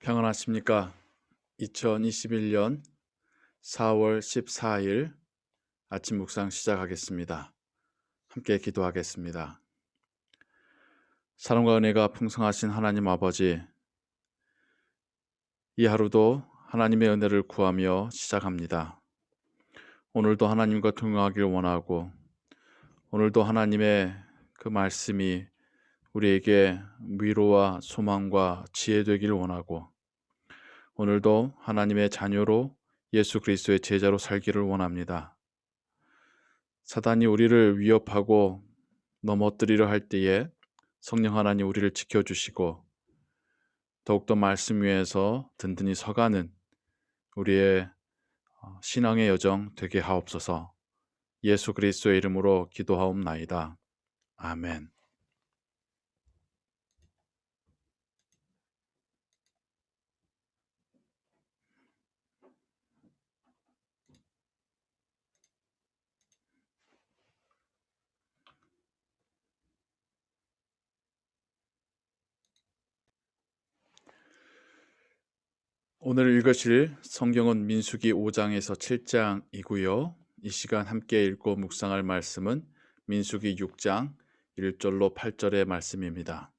평안하십니까? 2021년 4월 14일 아침 묵상 시작하겠습니다. 함께 기도하겠습니다. 사랑과 은혜가 풍성하신 하나님 아버지, 이 하루도 하나님의 은혜를 구하며 시작합니다. 오늘도 하나님과 동행하길 원하고, 오늘도 하나님의 그 말씀이 우리에게 위로와 소망과 지혜 되기를 원하고, 오늘도 하나님의 자녀로 예수 그리스도의 제자로 살기를 원합니다. 사단이 우리를 위협하고 넘어뜨리려 할 때에 성령 하나님 우리를 지켜주시고 더욱더 말씀 위에서 든든히 서가는 우리의 신앙의 여정 되게 하옵소서. 예수 그리스도의 이름으로 기도하옵나이다. 아멘. 오늘 읽으실 성경은 민수기 5장에서 7장이고요. 이 시간 함께 읽고 묵상할 말씀은 민수기 6장 1절로 8절의 말씀입니다.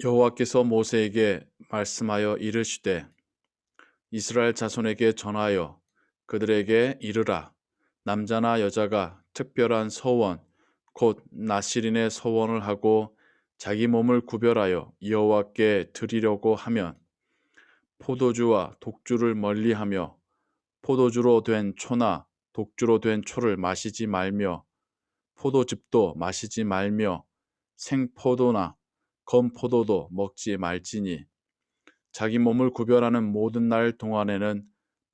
여호와께서 모세에게 말씀하여 이르시되 이스라엘 자손에게 전하여 그들에게 이르라. 남자나 여자가 특별한 서원 곧 나실인의 서원을 하고 자기 몸을 구별하여 여호와께 드리려고 하면 포도주와 독주를 멀리하며 포도주로 된 초나 독주로 된 초를 마시지 말며 포도즙도 마시지 말며 생포도나 건포도도 먹지 말지니 자기 몸을 구별하는 모든 날 동안에는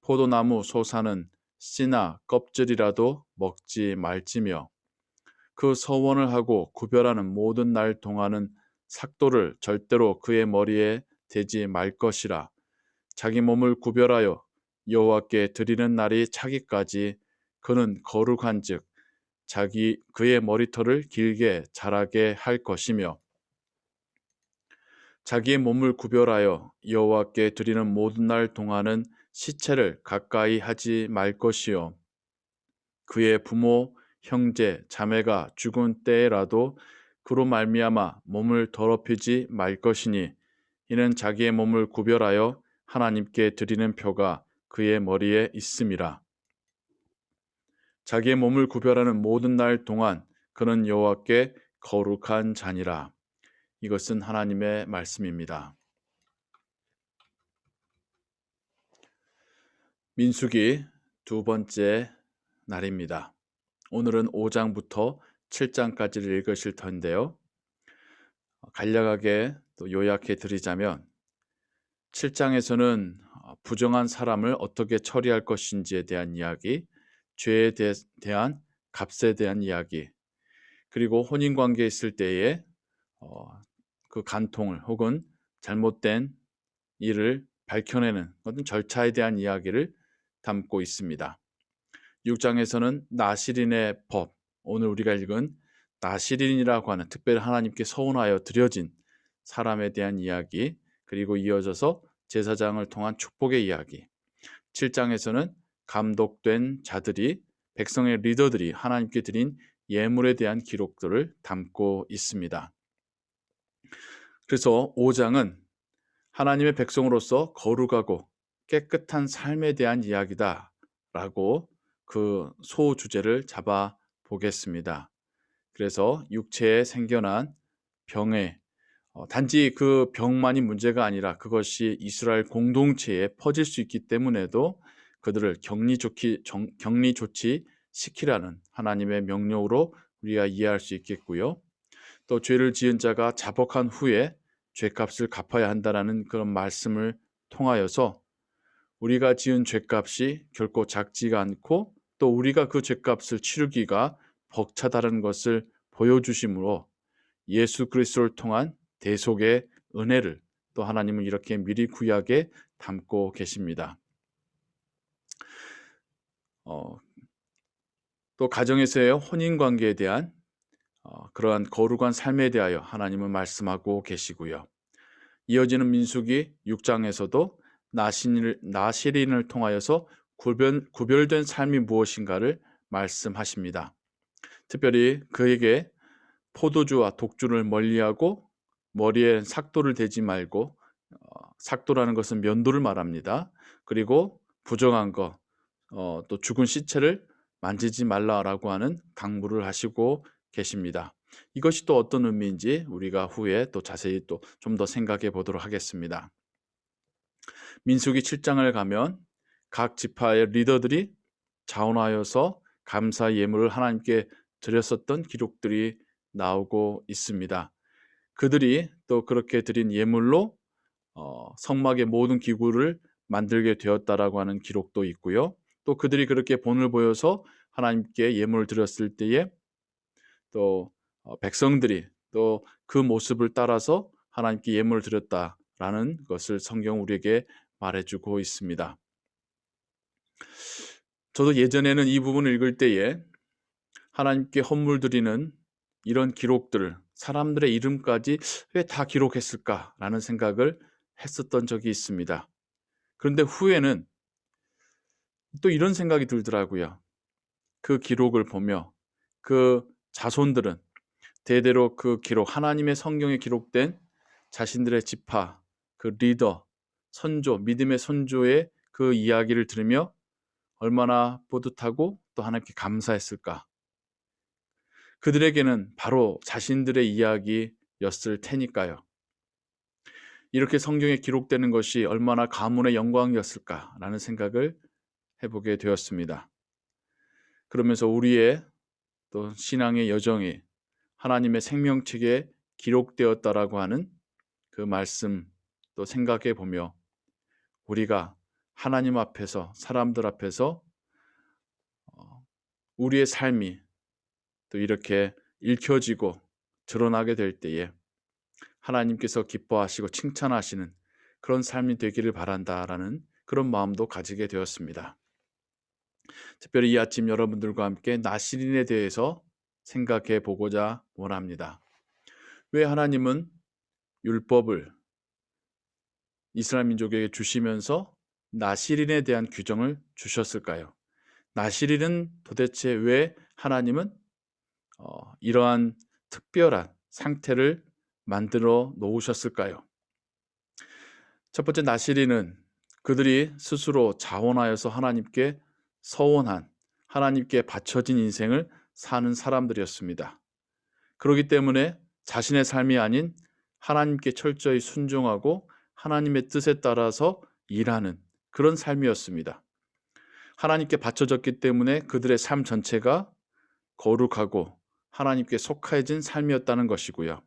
포도나무 솟아는 씨나 껍질이라도 먹지 말지며 그 서원을 하고 구별하는 모든 날 동안은 삭도를 절대로 그의 머리에 대지 말 것이라. 자기 몸을 구별하여 여호와께 드리는 날이 차기까지 그는 거룩한즉 그의 머리털을 길게 자라게 할 것이며 자기의 몸을 구별하여 여호와께 드리는 모든 날 동안은 시체를 가까이 하지 말 것이요 그의 부모, 형제, 자매가 죽은 때라도 그로 말미암아 몸을 더럽히지 말 것이니 이는 자기의 몸을 구별하여 하나님께 드리는 표가 그의 머리에 있음이라. 자기의 몸을 구별하는 모든 날 동안 그는 여호와께 거룩한 자니라. 이것은 하나님의 말씀입니다. 민수기 두 번째 날입니다. 오늘은 5장부터 7장까지를 읽으실 텐데요. 간략하게 또 요약해 드리자면 7장에서는 부정한 사람을 어떻게 처리할 것인지에 대한 이야기, 죄에 대한 값에 대한 이야기, 그리고 혼인관계에 있을 때에 그 간통을 혹은 잘못된 일을 밝혀내는 어떤 절차에 대한 이야기를 담고 있습니다. 6장에서는 나실인의 법, 오늘 우리가 읽은 나실인이라고 하는 특별히 하나님께 서원하여 드려진 사람에 대한 이야기, 그리고 이어져서 제사장을 통한 축복의 이야기, 7장에서는 감독된 자들이 백성의 리더들이 하나님께 드린 예물에 대한 기록들을 담고 있습니다. 그래서 5장은 하나님의 백성으로서 거룩하고 깨끗한 삶에 대한 이야기다 라고 그 소주제를 잡아 보겠습니다. 그래서 육체에 생겨난 병에 단지 그 병만이 문제가 아니라 그것이 이스라엘 공동체에 퍼질 수 있기 때문에도 그들을 격리 조치 시키라는 하나님의 명령으로 우리가 이해할 수 있겠고요. 또 죄를 지은 자가 자복한 후에 죄값을 갚아야 한다는 그런 말씀을 통하여서 우리가 지은 죄값이 결코 작지가 않고 또 우리가 그 죄값을 치르기가 벅차다는 것을 보여주심으로 예수 그리스도를 통한 대속의 은혜를 또 하나님은 이렇게 미리 구약에 담고 계십니다. 또 가정에서의 혼인관계에 대한 그러한 거룩한 삶에 대하여 하나님은 말씀하고 계시고요. 이어지는 민수기 6장에서도 나시린을 통하여서 구별된 삶이 무엇인가를 말씀하십니다. 특별히 그에게 포도주와 독주를 멀리하고 머리에 삭도를 대지 말고, 삭도라는 것은 면도를 말합니다. 그리고 부정한 것, 또 죽은 시체를 만지지 말라라고 하는 강구를 하시고 계십니다. 이것이 또 어떤 의미인지 우리가 후에 또 자세히 또 좀 더 생각해 보도록 하겠습니다. 민수기 7장을 가면 각 지파의 리더들이 자원하여서 감사 예물을 하나님께 드렸었던 기록들이 나오고 있습니다. 그들이 또 그렇게 드린 예물로 성막의 모든 기구를 만들게 되었다라고 하는 기록도 있고요. 또 그들이 그렇게 본을 보여서 하나님께 예물을 드렸을 때에 또 백성들이 또 그 모습을 따라서 하나님께 예물을 드렸다라는 것을 성경 우리에게 말해주고 있습니다. 저도 예전에는 이 부분을 읽을 때에 하나님께 헌물 드리는 이런 기록들을 사람들의 이름까지 왜 다 기록했을까라는 생각을 했었던 적이 있습니다. 그런데 후에는 또 이런 생각이 들더라고요. 그 기록을 보며 그 자손들은 대대로 그 기록, 하나님의 성경에 기록된 자신들의 지파, 그 리더, 선조, 믿음의 선조의 그 이야기를 들으며 얼마나 뿌듯하고 또 하나님께 감사했을까. 그들에게는 바로 자신들의 이야기였을 테니까요. 이렇게 성경에 기록되는 것이 얼마나 가문의 영광이었을까라는 생각을 해보게 되었습니다. 그러면서 우리의 또 신앙의 여정이 하나님의 생명책에 기록되었다라고 하는 그 말씀 또 생각해 보며 우리가 하나님 앞에서, 사람들 앞에서 우리의 삶이 또 이렇게 읽혀지고 드러나게 될 때에 하나님께서 기뻐하시고 칭찬하시는 그런 삶이 되기를 바란다라는 그런 마음도 가지게 되었습니다. 특별히 이 아침 여러분들과 함께 나시린에 대해서 생각해 보고자 원합니다. 왜 하나님은 율법을 이스라엘 민족에게 주시면서 나시린에 대한 규정을 주셨을까요? 나시린은 도대체 왜 하나님은 이러한 특별한 상태를 만들어 놓으셨을까요? 첫 번째, 나시린은 그들이 스스로 자원하여서 하나님께 서원한, 하나님께 바쳐진 인생을 사는 사람들이었습니다. 그렇기 때문에 자신의 삶이 아닌 하나님께 철저히 순종하고 하나님의 뜻에 따라서 일하는 그런 삶이었습니다. 하나님께 바쳐졌기 때문에 그들의 삶 전체가 거룩하고 하나님께 속해진 삶이었다는 것이고요.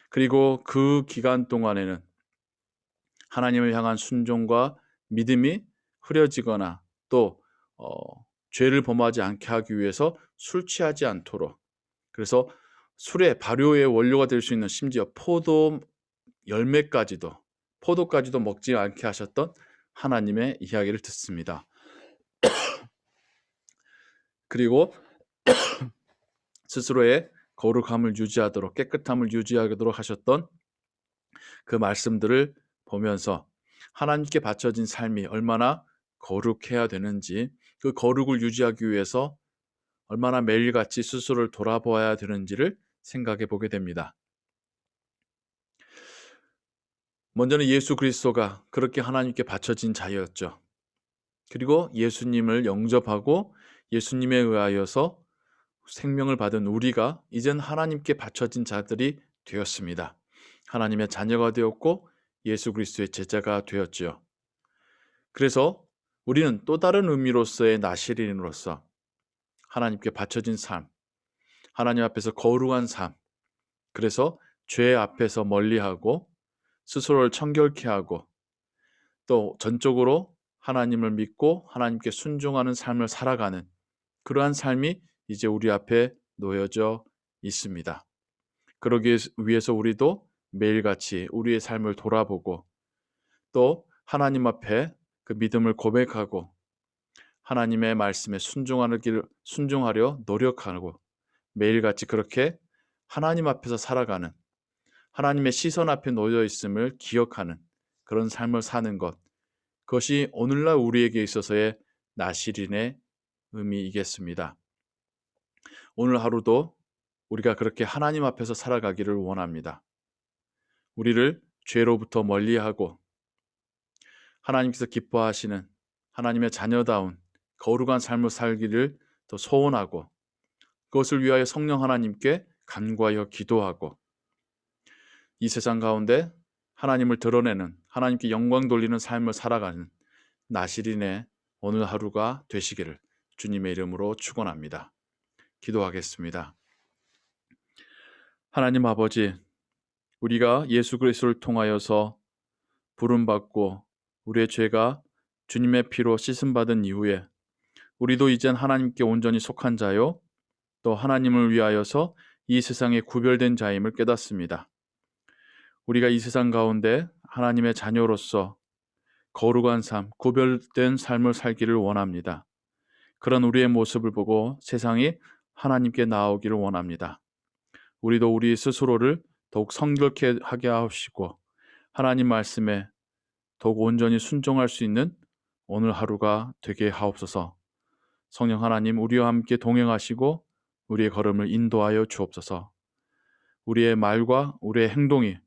그리고 그 기간 동안에는 하나님을 향한 순종과 믿음이 흐려지거나 또 죄를 범하지 않게 하기 위해서 술 취하지 않도록, 그래서 술의 발효의 원료가 될 수 있는 심지어 포도까지도 먹지 않게 하셨던 하나님의 이야기를 듣습니다. 그리고 스스로의 거룩함을 유지하도록, 깨끗함을 유지하도록 하셨던 그 말씀들을 보면서 하나님께 바쳐진 삶이 얼마나 거룩해야 되는지, 그 거룩을 유지하기 위해서 얼마나 매일같이 스스로를 돌아보아야 되는지를 생각해 보게 됩니다. 먼저는 예수 그리스도가 그렇게 하나님께 바쳐진 자였죠. 그리고 예수님을 영접하고 예수님에 의하여서 생명을 받은 우리가 이젠 하나님께 바쳐진 자들이 되었습니다. 하나님의 자녀가 되었고 예수 그리스도의 제자가 되었지요. 그래서 우리는 또 다른 의미로서의 나시린으로서 하나님께 바쳐진 삶, 하나님 앞에서 거룩한 삶, 그래서 죄 앞에서 멀리하고 스스로를 청결케 하고 또 전적으로 하나님을 믿고 하나님께 순종하는 삶을 살아가는 그러한 삶이 이제 우리 앞에 놓여져 있습니다. 그러기 위해서 우리도 매일같이 우리의 삶을 돌아보고 또 하나님 앞에 그 믿음을 고백하고 하나님의 말씀에 순종하려 노력하고 매일같이 그렇게 하나님 앞에서 살아가는 하나님의 시선 앞에 놓여 있음을 기억하는 그런 삶을 사는 것, 그것이 오늘날 우리에게 있어서의 나실인의 의미이겠습니다. 오늘 하루도 우리가 그렇게 하나님 앞에서 살아가기를 원합니다. 우리를 죄로부터 멀리하고 하나님께서 기뻐하시는 하나님의 자녀다운 거룩한 삶을 살기를 더 소원하고, 그것을 위하여 성령 하나님께 간구하여 기도하고, 이 세상 가운데 하나님을 드러내는, 하나님께 영광 돌리는 삶을 살아가는 나실인의 오늘 하루가 되시기를 주님의 이름으로 축원합니다. 기도하겠습니다. 하나님 아버지, 우리가 예수 그리스도를 통하여서 부름받고 우리의 죄가 주님의 피로 씻음받은 이후에 우리도 이젠 하나님께 온전히 속한 자요, 또 하나님을 위하여서 이 세상에 구별된 자임을 깨닫습니다. 우리가 이 세상 가운데 하나님의 자녀로서 거룩한 삶, 구별된 삶을 살기를 원합니다. 그런 우리의 모습을 보고 세상이 하나님께 나아오기를 원합니다. 우리도 우리 스스로를 더욱 성결케 하게 하시고 하나님 말씀에 더욱 온전히 순종할 수 있는 오늘 하루가 되게 하옵소서. 성령 하나님, 우리와 함께 동행하시고 우리의 걸음을 인도하여 주옵소서. 우리의 말과 우리의 행동이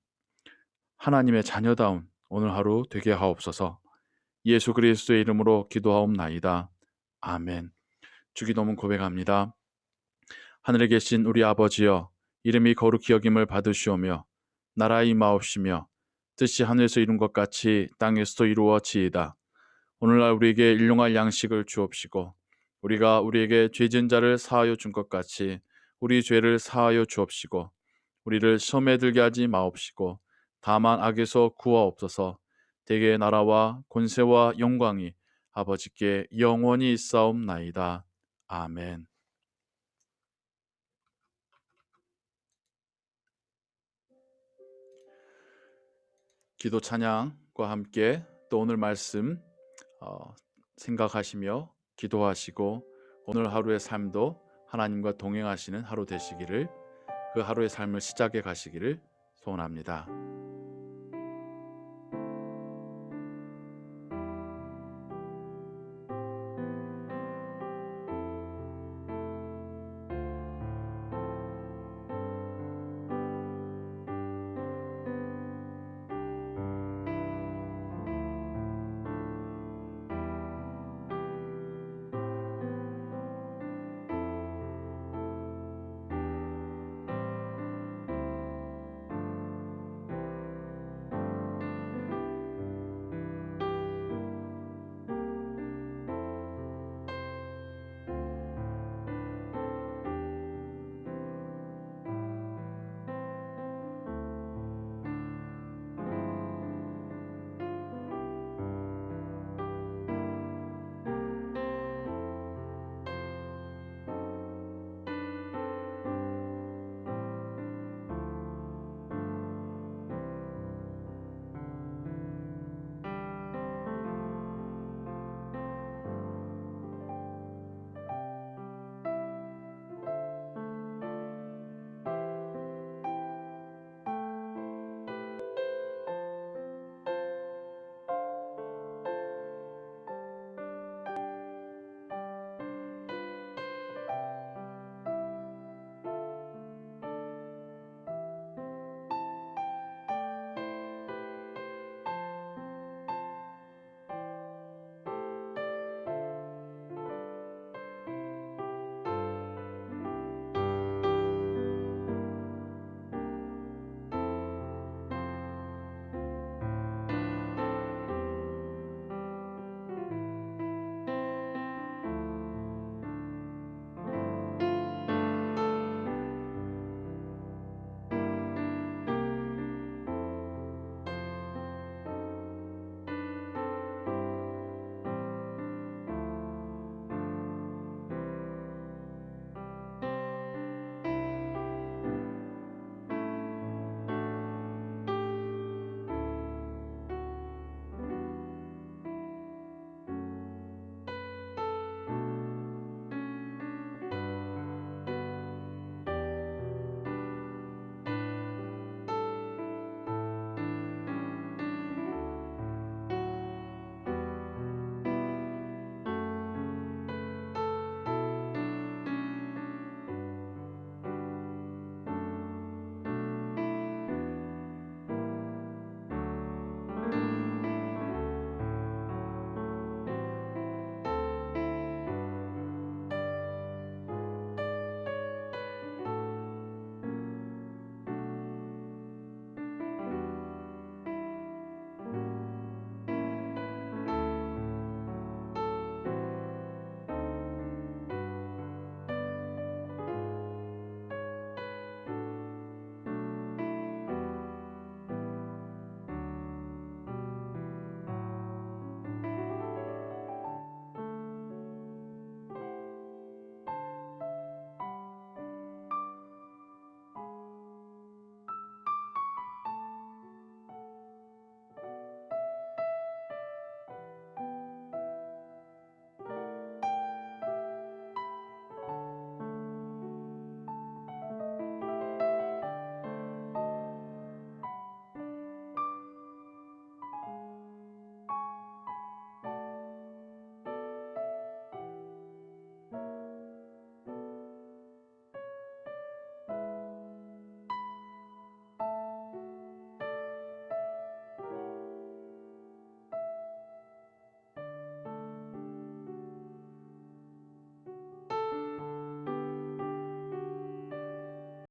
하나님의 자녀다운 오늘 하루 되게 하옵소서. 예수 그리스도의 이름으로 기도하옵나이다. 아멘. 주기도문 고백합니다. 하늘에 계신 우리 아버지여, 이름이 거룩히 여김을 받으시오며 나라의 임하옵시며 뜻이 하늘에서 이룬 것 같이 땅에서도 이루어지이다. 오늘날 우리에게 일용할 양식을 주옵시고 우리가 우리에게 죄진 자를 사하여 준 것 같이 우리 죄를 사하여 주옵시고 우리를 시험에 들게 하지 마옵시고 다만 악에서 구하옵소서. 대개의 나라와 권세와 영광이 아버지께 영원히 있사옵나이다. 아멘. 기도 찬양과 함께 또 오늘 말씀 생각하시며 기도하시고 오늘 하루의 삶도 하나님과 동행하시는 하루 되시기를, 그 하루의 삶을 시작해 가시기를 소원합니다.